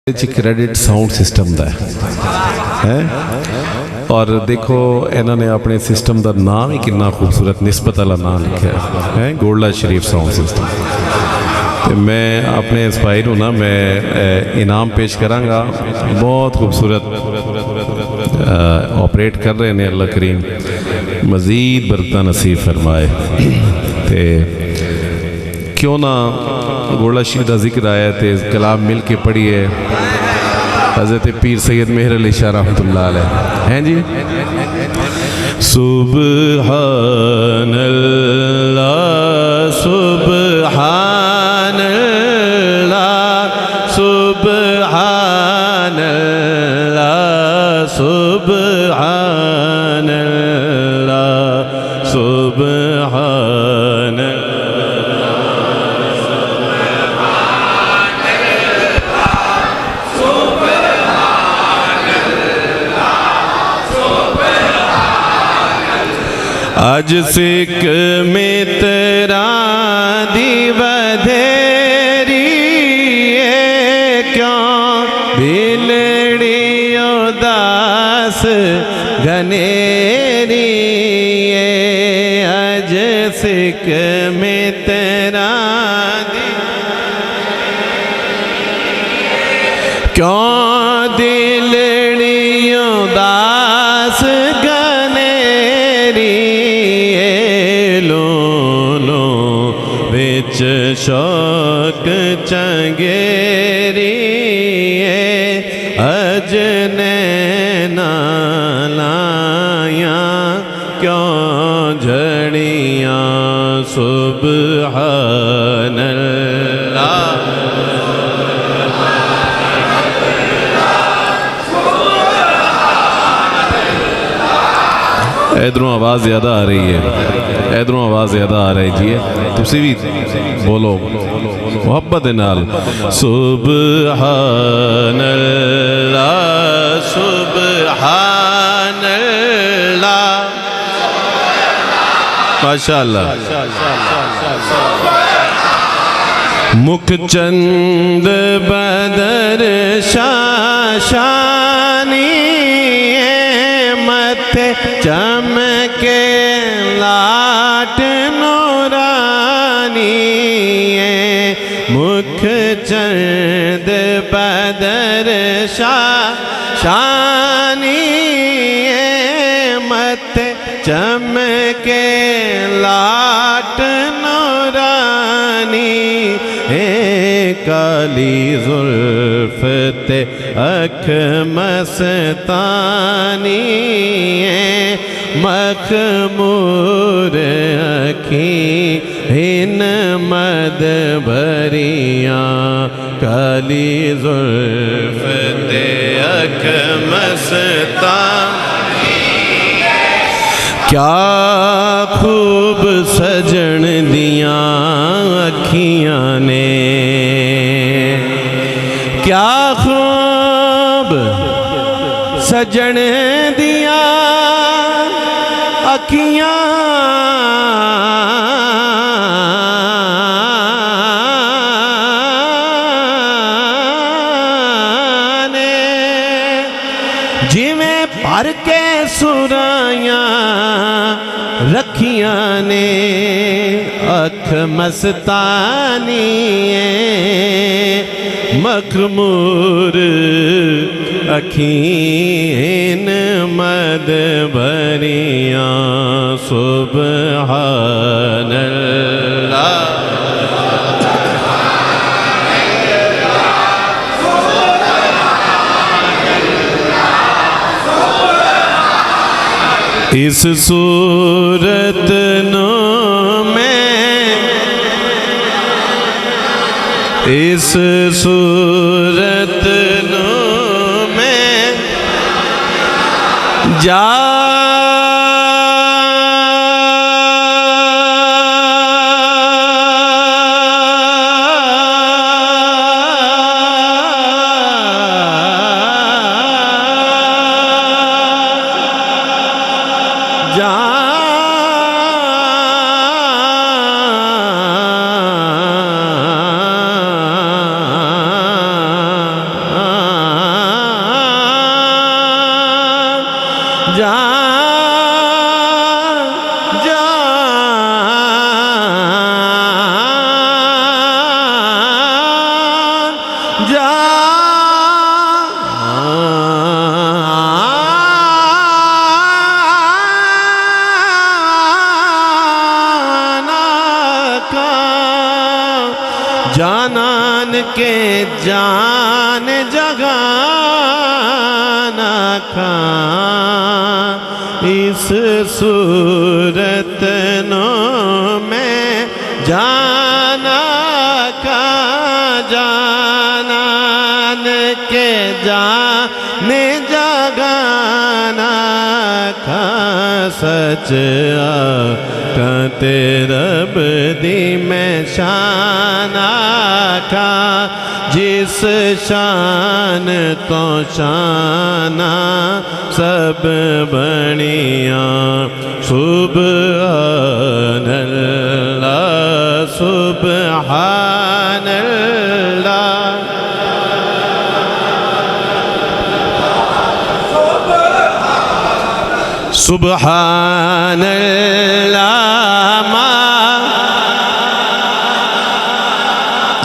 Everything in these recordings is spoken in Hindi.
क्रेडिट साउंड सिस्टम का है और देखो इन्होंने अपने सिस्टम का नाम ही कितना खूबसूरत निस्बत वाला नाम लिखा है गोल्डा शरीफ साउंड सिस्टम। तो मैं अपने इस भाई को ना मैं इनाम पेश करांगा। बहुत खूबसूरत ऑपरेट कर रहे हैं, अल्लाह करीम मज़ीद बरकत नसीब फरमाए। तो क्यों ना गोल्डा शरीफ का जिक्र आया तो कलाम मिल के पढ़िए हज़रत पीर सैयद मेहर अली शाह रहमतुल्लाह अलैह हैं जी। सुब्हानल्लाह सुब्हानल्लाह सुब्हानल्लाह सुब्हानल्लाह सुब्हानल्लाह। आज सिख में तेरा दी बधेरी क्यों बिलड़ी उदास घनेरी। आज सिख में तेरा दी क्यों दिलड़ी उदास शौक चंगेरी अजने नालाया क्यों झड़ियाँ सुब्हानल्लाह। इधरों आवाज़ ज़्यादा आ रही है, इधरों आवाज़ ज़्यादा आ रही जी। तुसी भी बोलो मोहब्बत नाल सुब्हानल्लाह सुब्हानल्लाह माशाअल्लाह। मुख चंद बदर शाशानी मथे चमके लाट नूरानी। मुख चंद बदर शाशानी मथे चमके लाट नूरानी। काली जुल्फ ते अख मस्तानी मखमूर अखी हिन मद भरियाँ। काली जुल्फ ते अख मस्तानी क्या खूब सजन दियाँ अखियाँ ने। क्या खूब सजन दियाँ अखियाँ ने जिमें भर के सुरायाँ रखियाँ ने। अख मस्तानी मखमूर अखीन मद भरियाँ सुब्हानल्लाह। इस सूरत नो इस सूरत नो में जा जानान के जान जगाना खां इस सूरत नो में जाना का जानान के जाने जगाना खां सच कहते रब दी में शाना का जिस शान तो शाना सब बनिया सुबहानल्लाह सुबहानल्लाह सुबहानल्लाह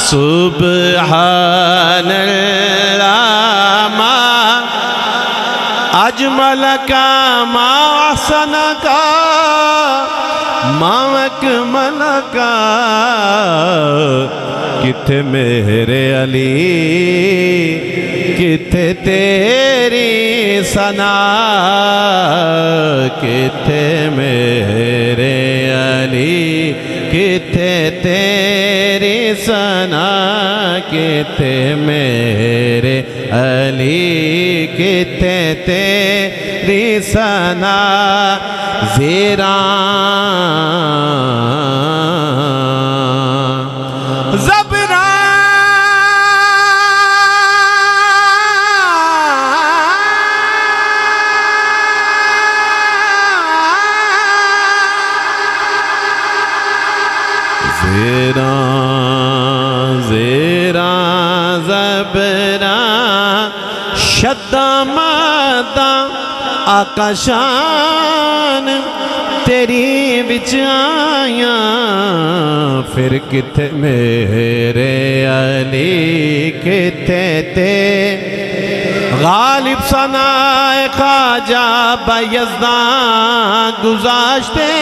सुबहानल्लाह अजमल का मासन का मावक मन का किथे मेरे अली किथे तेरी सना किथे मेरे अली किथे तेरी सना किथे मेरे अली किथे तेरी सना ज़ेरा ज़बरा ज़ेरा ज़ेरा ज़बरा शद्दा मद्दा आकाशान तेरी विच आया फिर किथे मेरे अली किथे ते गालिब सनाए ख्वाजा बयज़दा गुज़ाश्ते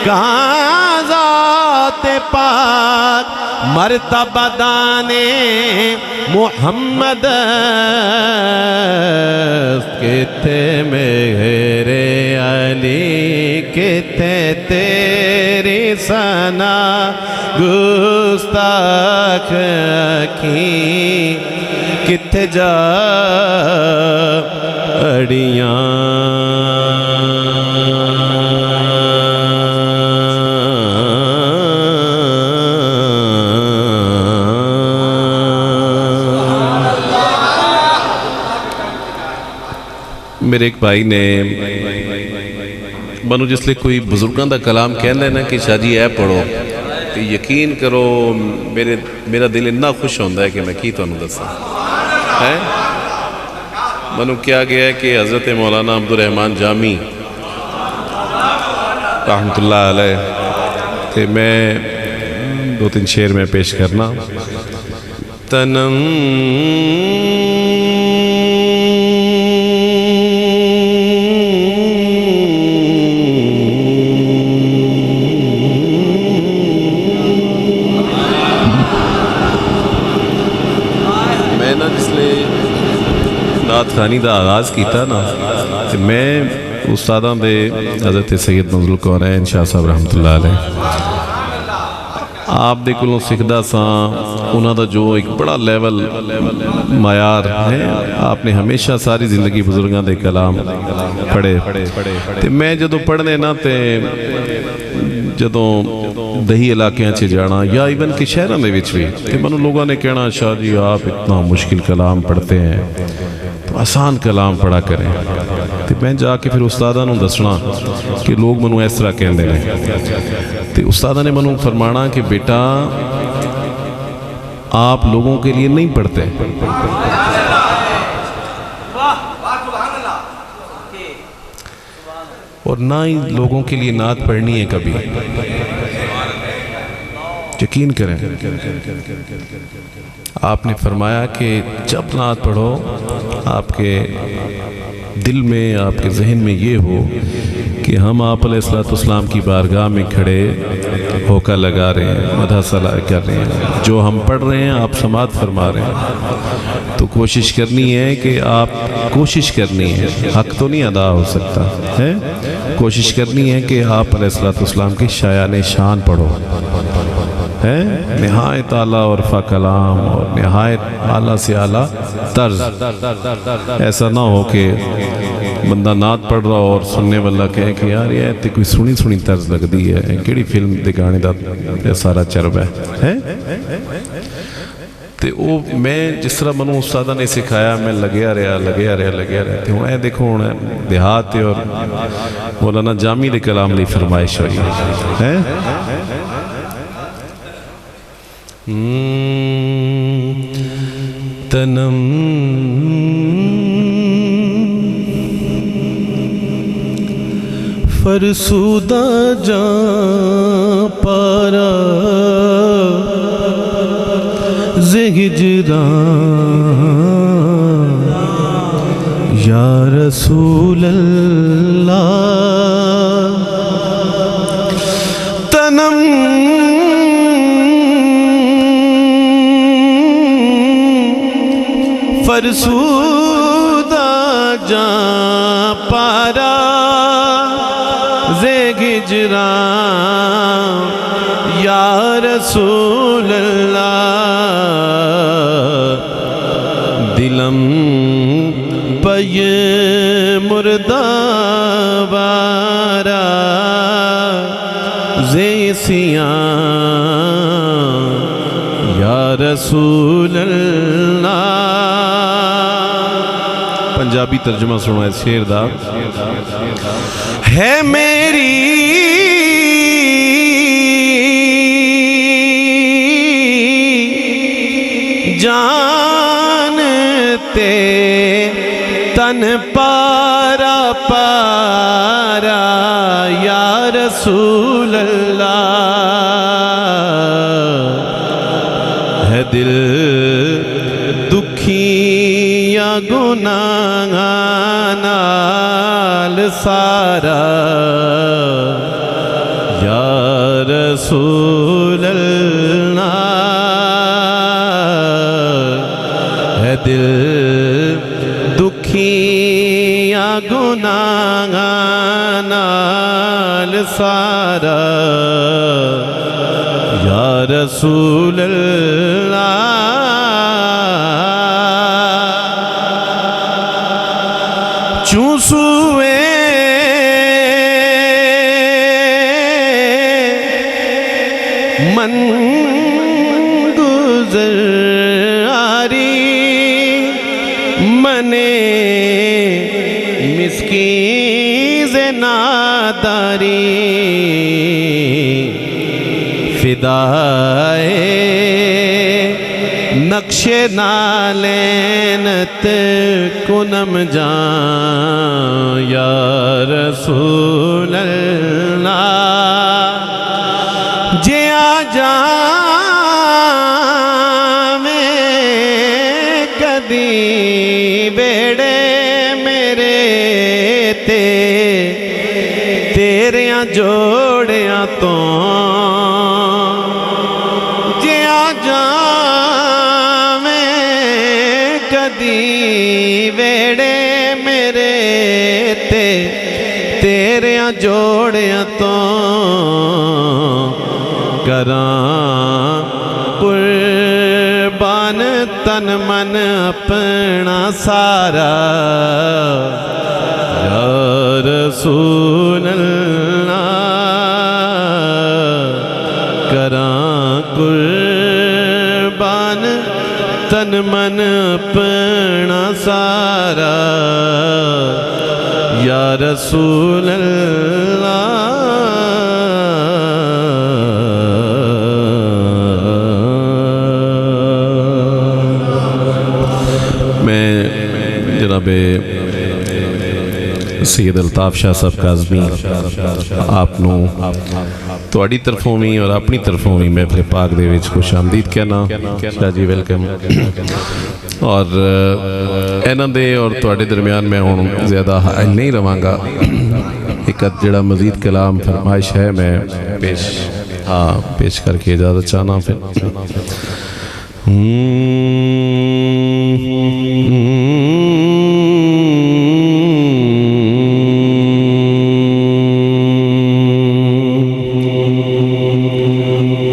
कहाँ ज़ाते पाक मर्तबा दाने मोहम्मद किथे मेरे अली किथे तेरी सना गुस्ताख की किथे जा अड़ियाँ मेरे एक भाई ने मनु जिसले कोई बुजुर्गों का कलाम कहना ना कि शाह जी ऐ पढ़ो तो यकीन करो मेरा दिल इन्ना खुश होता है कि मैं की तुहानू दसा है। मनु क्या गया है कि हज़रत मौलाना अब्दुल रहमान जामी रहमतुल्लाह अलैह ते मैं 2-3 शेर में पेश करना। तनम नात खानी का आगाज़ किया ना तो मैं उस्तादां दे हज़रत सैयद मंज़ूर कौनैन शाह साहब रहमतुल्लाह अलैह आप दे कोलों सीखदा सां उन्हां दा जो एक बड़ा लेवल मायार है। आपने हमेशा सारी ज़िंदगी बुजुर्गों दे कलाम पढ़े ते मैं जदों पढ़ने ना ते जदों दही इलाकों से जाना या इवन कि शहरों के भी तो मैंने लोगों ने कहना शाह जी आप इतना मुश्किल कलाम पढ़ते हैं तो आसान कलाम पढ़ा करें। तो मैं जाके फिर उस्तादा नूं दसना कि लोग मैनू इस तरह कहते हैं तो उस्तादा ने मैनू फरमाना कि बेटा आप लोगों के लिए नहीं पढ़ते, और ना ही लोगों के लिए नात पढ़नी है कभी। यकीन करें, आपने फरमाया कि जब नात पढ़ो आपके दिल में, आपके जहन में ये हो कि हम आप अलैहिस्सलाम की बारगाह में खड़े होका लगा रहे हैं, मदह सला कर रहे हैं, जो हम पढ़ रहे हैं आप समात फरमा रहे हैं। तो कोशिश करनी है कि आप कोशिश करनी है, हक तो नहीं अदा हो सकता है, कोशिश करनी है कि आप अलैहिस्सलाम की शायान शान पढ़ो है, नहायत आला और फ़ा कलाम और नहायत आला से आला तर्ज। ऐसा ना हो कि बंदा नात पढ़ रहा और सुनने वाला कहे कि यार ये तो कोई सुनी सुनी तर्ज लगती है, किहड़ी फिल्म के गाने का सारा चरब है। तो वो मैं जिस तरह मैनू उस्तादा ने सिखाया मैं लग्या रहा। तो हुण देखो हुण देहात और मौलाना जामी दे कलाम दी फरमाइश हुई है। तनम फरसूदा जा पारा हिजरा या रसूल अल्लाह। तनम फरसूदा जा पारा हिजरा या रसूल अल्लाह। दिलम पय मुर्दा वारा ज़ेसिया या रसूल अल्लाह। पंजाबी तर्जुमा सुनो इस शेर दा। है मेरी जान ते तन पारा पारा या रसूल अल्लाह। है दिल दुखी या गुनाह नाल सारा या रसूल अल्लाह। है दिल दुखी या गुनाह नाल सारा या रसूल अल्लाह। चूसुए मन गुजर आरी मने मिस्कीज़ नादारी फिदाए नक्शे नालेनत कुनम जा या रसूल अल्लाह। जे आ जा में कदी बेड़े मेरे ते तेरियां जोड़ियां तो जे आ जा वेड़े मेरे ते तेरियां जोड़ियां तो करां कुर्बान तन मन अपना सारा या रसूल अल्लाह। करां कुर्बान तन मन अपना सारा या रसूल अल्लाह। मैं जनाबे सैयद अल्ताफ शाह साहब काज़मी आपनों तुहाडी तरफों भी और अपनी तरफों भी महफिल पाक दे विच खुश आमदीद कहना शाह जी वेलकम। और इन्हां दे और तुहाडे दरम्यान मैं हुण ज़्यादा नहीं रवांगा, एक जड़ा मज़ीद कलाम फरमाइश है मैं पेश करके इजाज़त चाहना। फिर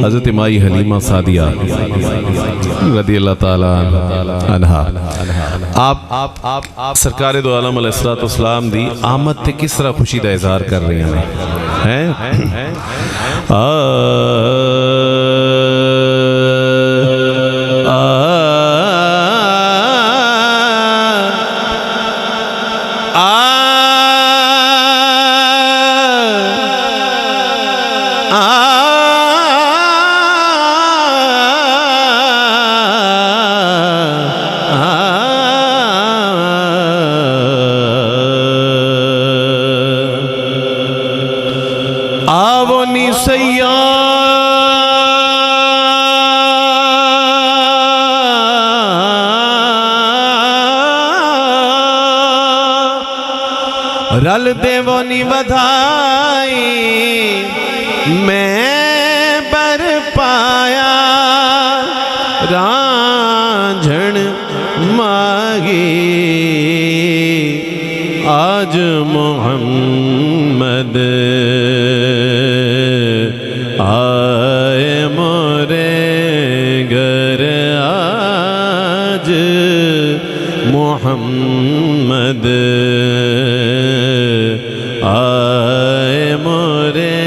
हज़रत माई हलीमा सादिया रज़ी अल्लाह ताला अन्हा आप सरकार दो आलम अलैहिस्सलाम दी आमद ते किस तरह खुशी का इजहार कर रहे हैं? रल देवो नी बधाई मैं बर पाया रांझण मागी आज मोहम्मद आए मोरे घर आज मोहम्मद आए मोरे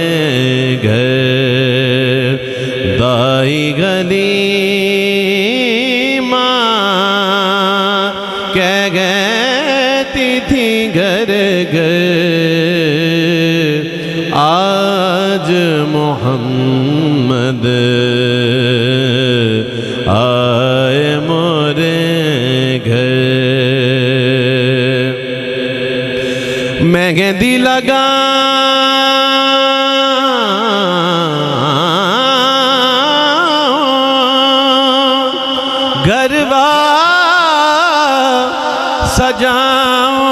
घर दाई गली माँ कह गई थी घर घर आज मोहम्मद आए मोरे घर। मैं गेंदी लगा गरबा सजाऊं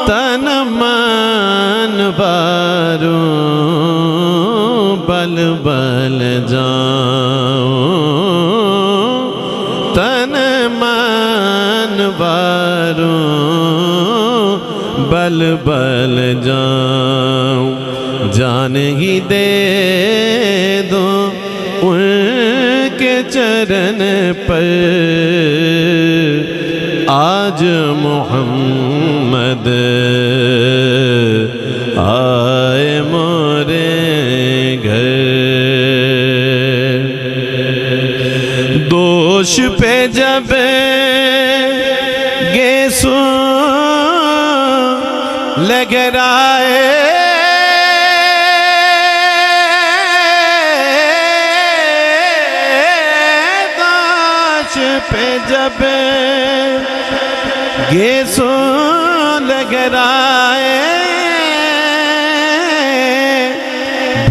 तन मन बारूं बल बल जाऊं तन मन बारूं बल बल जाऊं जान ही दे दो उनके चरण पर आज मोहम्मद आए मोरे घर। दोष पे जब गेसू लगराए पे जब गेसो लगराए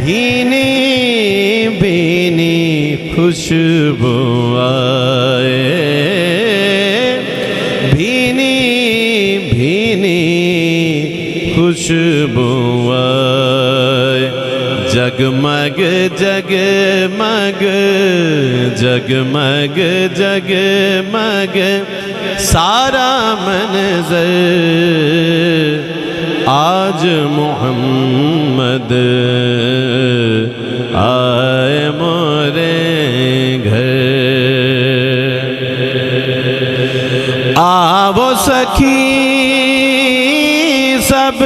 भीनी भीनी खुशबू आए भीनी भीनी खुशबू आए जगमग जगमग जगमग जगमग सारा मंज़र आज मोहम्मद आए मोरे घर। आवो सखी सब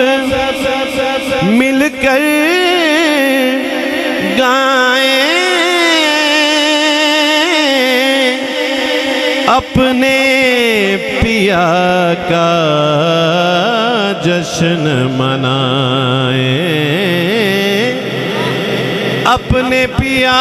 मिलकर गाएं अपने पिया का जश्न मनाएं, अपने पिया